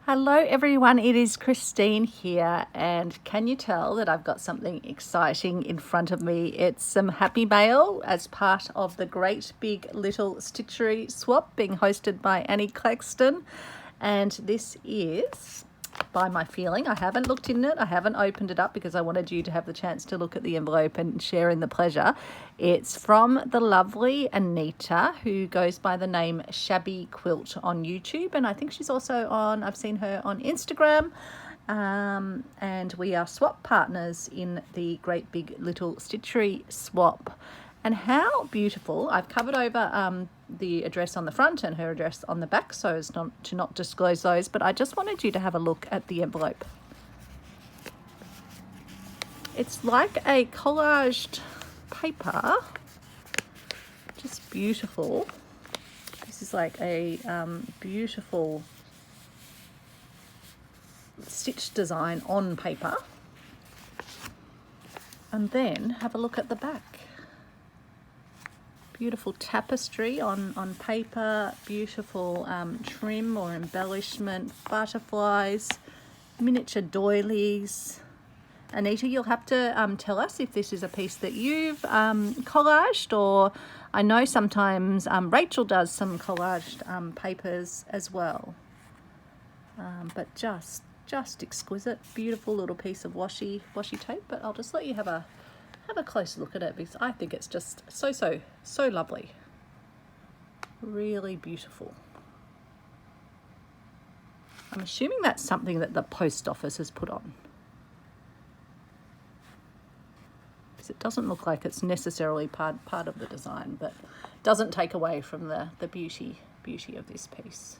Hello everyone, it is Christine here, and can you tell that I've got something exciting in front of me? It's some happy mail as part of the Great Big Little Stitchery Swap being hosted by Annie Claxton, and this is by my feeling. I haven't looked in it, I haven't opened it up because I wanted you to have the chance to look at the envelope and share in the pleasure. It's from the lovely Anita, who goes by the name Shabby Quilt on YouTube, and I think she's also on, I've seen her on Instagram, and we are swap partners in the Great Big Little Stitchery Swap. And how beautiful. I've covered over the address on the front and her address on the back so as not to disclose those, but I just wanted you to have a look at the envelope. It's like a collaged paper, just beautiful. This is like a beautiful stitch design on paper. And then have a look at the back. Beautiful tapestry on paper, beautiful trim or embellishment, butterflies, miniature doilies. Anita, you'll have to tell us if this is a piece that you've collaged, or I know sometimes Rachel does some collaged papers as well. But just exquisite, beautiful little piece of washi tape. But I'll just let you have a closer look at it because I think it's just so lovely. Really beautiful. I'm assuming that's something that the post office has put on, because it doesn't look like it's necessarily part of the design, but doesn't take away from the beauty of this piece.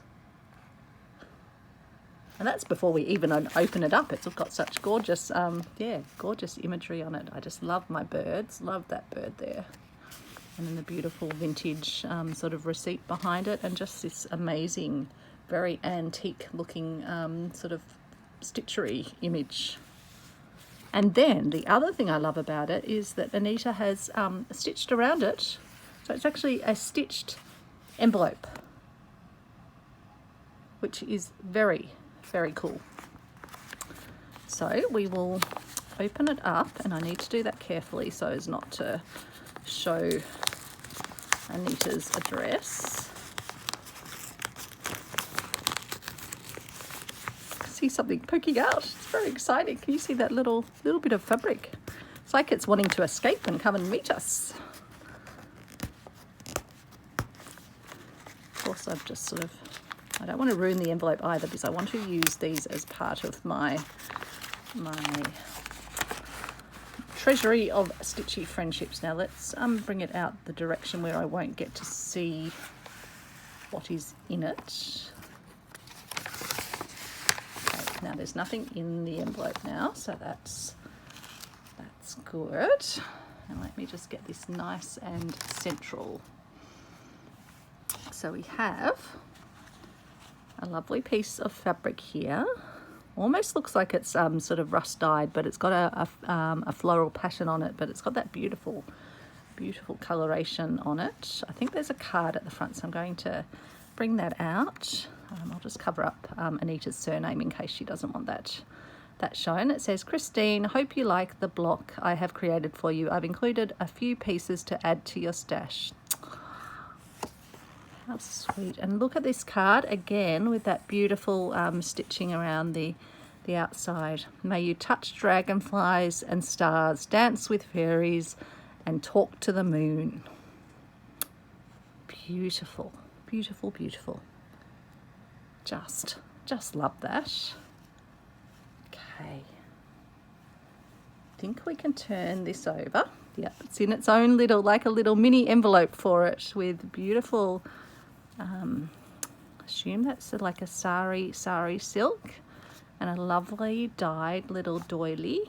And that's before we even open it up. It's got such gorgeous, gorgeous imagery on it. I just love my birds. Love that bird there. And then the beautiful vintage sort of receipt behind it, and just this amazing, very antique looking sort of stitchery image. And then the other thing I love about it is that Anita has stitched around it. So it's actually a stitched envelope, which is very cool. So we will open it up, and I need to do that carefully so as not to show Anita's address. See something poking out. It's very exciting. Can you see that little bit of fabric? It's like it's wanting to escape and come and meet us. Of course, I've just sort of, I don't want to ruin the envelope either, because I want to use these as part of my treasury of stitchy friendships. Now let's bring it out the direction where I won't get to see what is in it. Okay, now there's nothing in the envelope now, so that's good. And let me just get this nice and central. So we have a lovely piece of fabric here. Almost looks like it's sort of rust dyed, but it's got a floral pattern on it, but it's got that beautiful coloration on it. I think there's a card at the front, so I'm going to bring that out. I'll just cover up Anita's surname in case she doesn't want that shown. It says, Christine, hope you like the block I have created for you. I've included a few pieces to add to your stash. How sweet. And look at this card again with that beautiful stitching around the outside. May you touch dragonflies and stars, dance with fairies, and talk to the moon. Beautiful, beautiful, beautiful. Just love that. Okay. I think we can turn this over. Yeah, it's in its own little, like a little mini envelope for it, with beautiful, assume that's like a sari silk, and a lovely dyed little doily.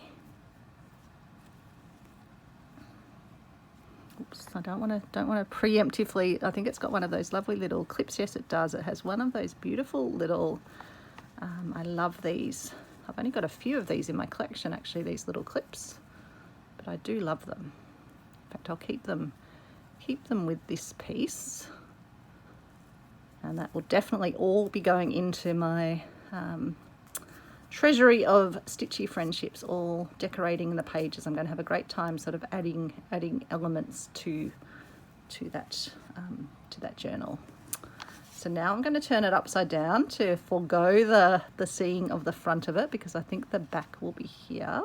Oops, I don't want to preemptively. I think it's got one of those lovely little clips. Yes, it does. It has one of those beautiful little. I love these. I've only got a few of these in my collection, actually, these little clips, but I do love them. In fact, I'll keep them with this piece, and that will definitely all be going into my treasury of stitchy friendships, all decorating the pages. I'm going to have a great time sort of adding elements to that journal. So now I'm going to turn it upside down to forego the seeing of the front of it, because I think the back will be here.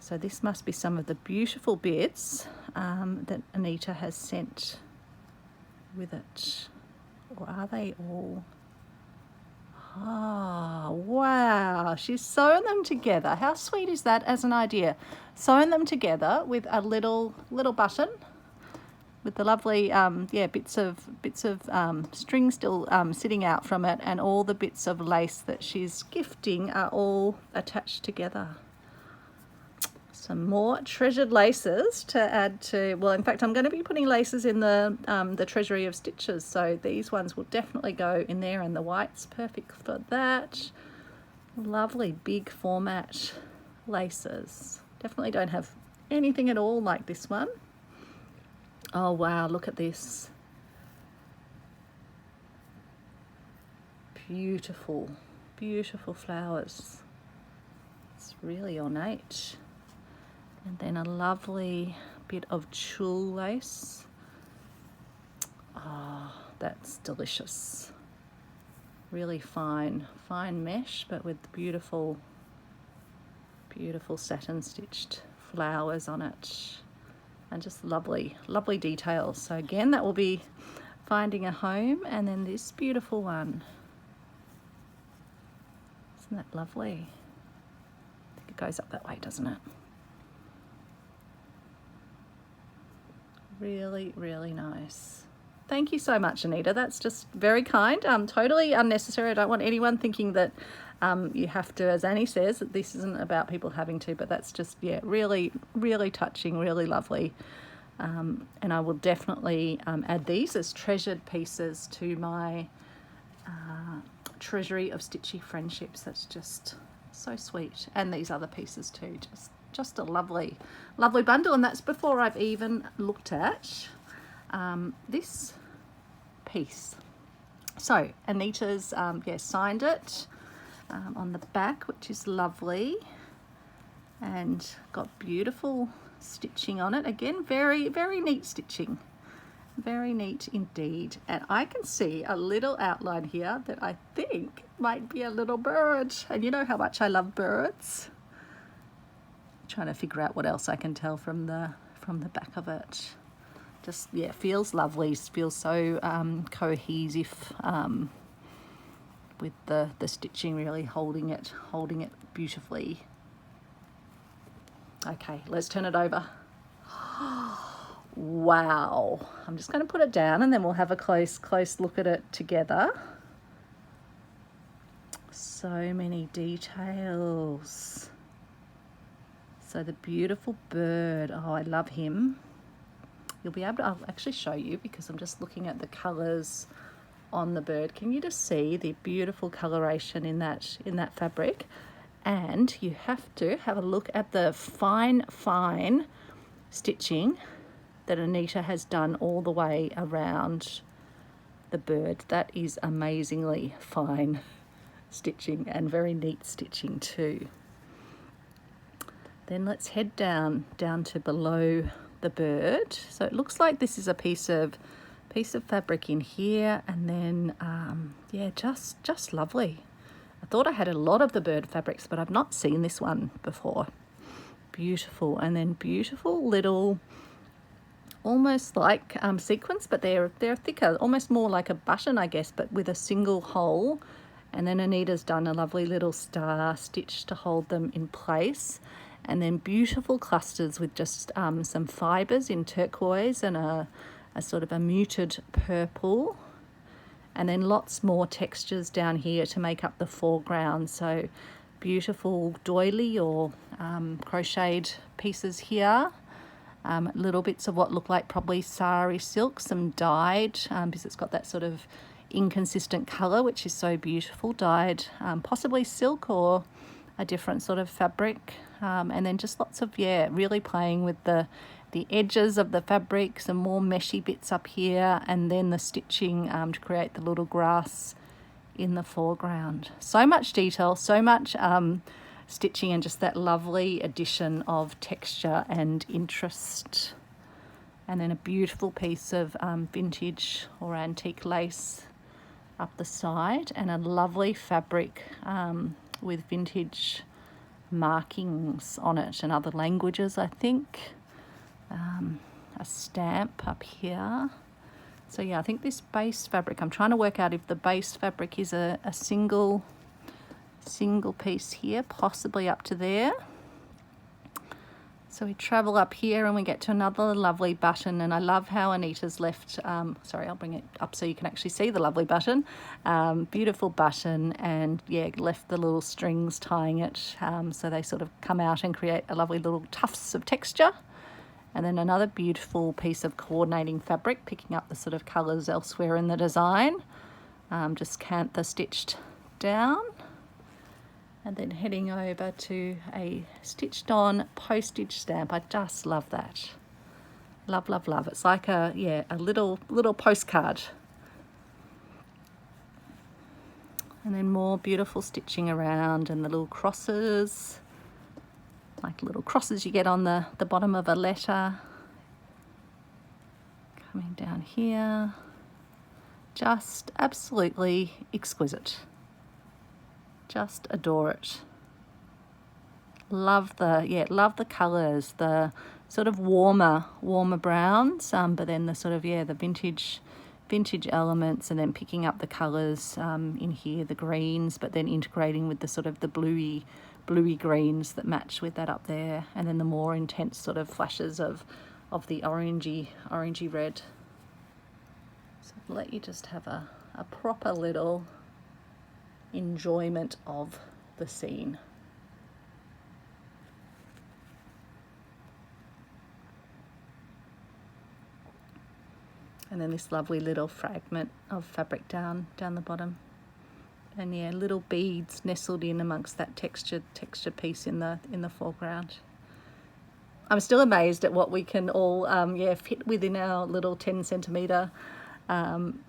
So this must be some of the beautiful bits that Anita has sent with it. Or are they all? Oh, wow. She's sewn them together. How sweet is that as an idea? Sewn them together with a little button with the lovely bits of string still sitting out from it, and all the bits of lace that she's gifting are all attached together. Some more treasured laces to add to, well, in fact, I'm going to be putting laces in the treasury of stitches, so these ones will definitely go in there, and the white's perfect for that. Lovely big format laces. Definitely don't have anything at all like this one. Oh wow, look at this. Beautiful, beautiful flowers. It's really ornate. And then a lovely bit of tulle lace. Oh, that's delicious. Really fine mesh, but with beautiful satin stitched flowers on it. And just lovely details. So again, that will be finding a home. And then this beautiful one. Isn't that lovely? I think it goes up that way, doesn't it? Really, really nice. Thank you so much, Anita. That's just very kind. Totally unnecessary. I don't want anyone thinking that you have to, as Annie says, that this isn't about people having to, but that's just, yeah, really, really touching, really lovely. And I will definitely add these as treasured pieces to my treasury of stitchy friendships. That's just so sweet. And these other pieces too, just a lovely bundle. And that's before I've even looked at this piece. So Anita's signed it on the back, which is lovely, and got beautiful stitching on it. Again, very, very neat stitching. Very neat indeed. And I can see a little outline here that I think might be a little bird. And you know how much I love birds. Trying to figure out what else I can tell from the back of it. Just, yeah, feels lovely. Feels so cohesive with the stitching really holding it beautifully. Okay, let's turn it over. Wow. I'm just going to put it down and then we'll have a close look at it together. So many details. So the beautiful bird, oh, I love him. You'll be able to, I'll actually show you because I'm just looking at the colours on the bird. Can you just see the beautiful coloration in that fabric? And you have to have a look at the fine stitching that Anita has done all the way around the bird. That is amazingly fine stitching and very neat stitching too. Then let's head down to below the bird. So it looks like this is a piece of fabric in here, and then yeah, just lovely. I thought I had a lot of the bird fabrics, but I've not seen this one before. Beautiful. And then beautiful little, almost like sequins, but they're thicker, almost more like a button, I guess, but with a single hole. And then Anita's done a lovely little star stitch to hold them in place. And then beautiful clusters with just some fibres in turquoise and a sort of a muted purple. And then lots more textures down here to make up the foreground. So beautiful doily or crocheted pieces here. Little bits of what look like probably sari silk, some dyed, because it's got that sort of inconsistent colour, which is so beautiful, dyed, possibly silk or a different sort of fabric. And then just lots of, yeah, really playing with the edges of the fabric, some more meshy bits up here, and then the stitching to create the little grass in the foreground. So much detail, so much stitching, and just that lovely addition of texture and interest. And then a beautiful piece of vintage or antique lace up the side, and a lovely fabric with vintage markings on it and other languages, I think. A stamp up here. So yeah, I think this base fabric, I'm trying to work out if the base fabric is a single piece here, possibly up to there. So we travel up here and we get to another lovely button, and I love how Anita's left, sorry, I'll bring it up so you can actually see the lovely button. Beautiful button, and yeah, left the little strings tying it, so they sort of come out and create a lovely little tufts of texture. And then another beautiful piece of coordinating fabric, picking up the sort of colours elsewhere in the design. Just cantha stitched down. And then heading over to a stitched on postage stamp. I just love that. Love, love, love. It's like a little postcard. And then more beautiful stitching around, and the little crosses, like little crosses you get on the bottom of a letter. Coming down here. Just absolutely exquisite. Just adore it. Love the colours, the sort of warmer browns, but then the sort of the vintage elements, and then picking up the colours in here, the greens, but then integrating with the sort of the bluey greens that match with that up there, and then the more intense sort of flashes of the orangey red. So I'll let you just have a proper little enjoyment of the scene. And then this lovely little fragment of fabric down the bottom, and yeah, little beads nestled in amongst that textured piece in the foreground. I'm still amazed at what we can all fit within our little 10 centimetre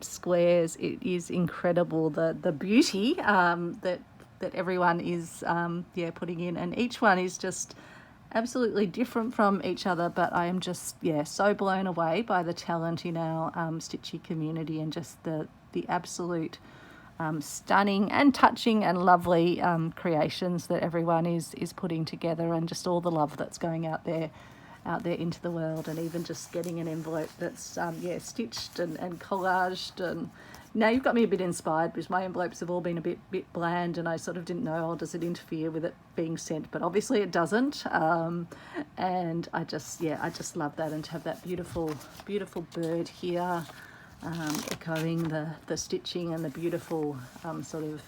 squares. It is incredible the beauty that everyone is putting in, and each one is just absolutely different from each other, but I am just so blown away by the talent in our Stitchy community, and just the absolute stunning and touching and lovely creations that everyone is putting together, and just all the love that's going out there into the world. And even just getting an envelope that's stitched and collaged. And now you've got me a bit inspired, because my envelopes have all been a bit bland, and I sort of didn't know, does it interfere with it being sent? But obviously it doesn't. And I just love that, and to have that beautiful bird here, echoing the stitching and the beautiful sort of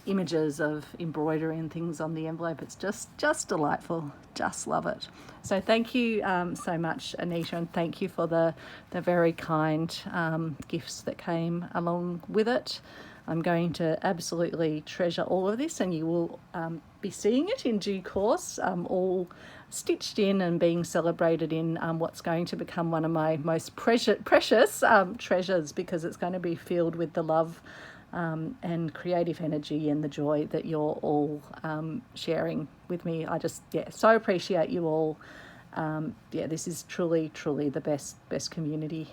images of embroidery and things on the envelope. It's just delightful. Just love it. So thank you so much, Anita, and thank you for the very kind gifts that came along with it. I'm going to absolutely treasure all of this, and you will be seeing it in due course, all stitched in and being celebrated in what's going to become one of my most precious treasures, because it's going to be filled with the love and creative energy and the joy that you're all sharing with me. I just so appreciate you all. This is truly the best community.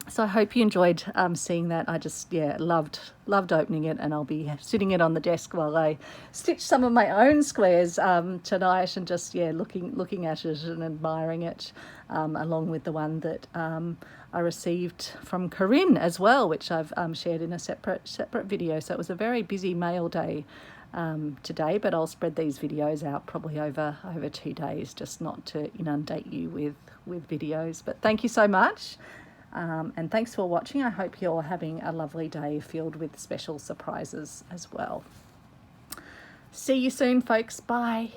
So I hope you enjoyed seeing that. I just loved opening it, and I'll be sitting it on the desk while I stitch some of my own squares tonight, and just looking at it and admiring it, along with the one that I received from Corinne as well, which I've shared in a separate video. So it was a very busy mail day today, but I'll spread these videos out probably over 2 days, just not to inundate you with videos. But thank you so much. And thanks for watching. I hope you're having a lovely day filled with special surprises as well. See you soon, folks. Bye.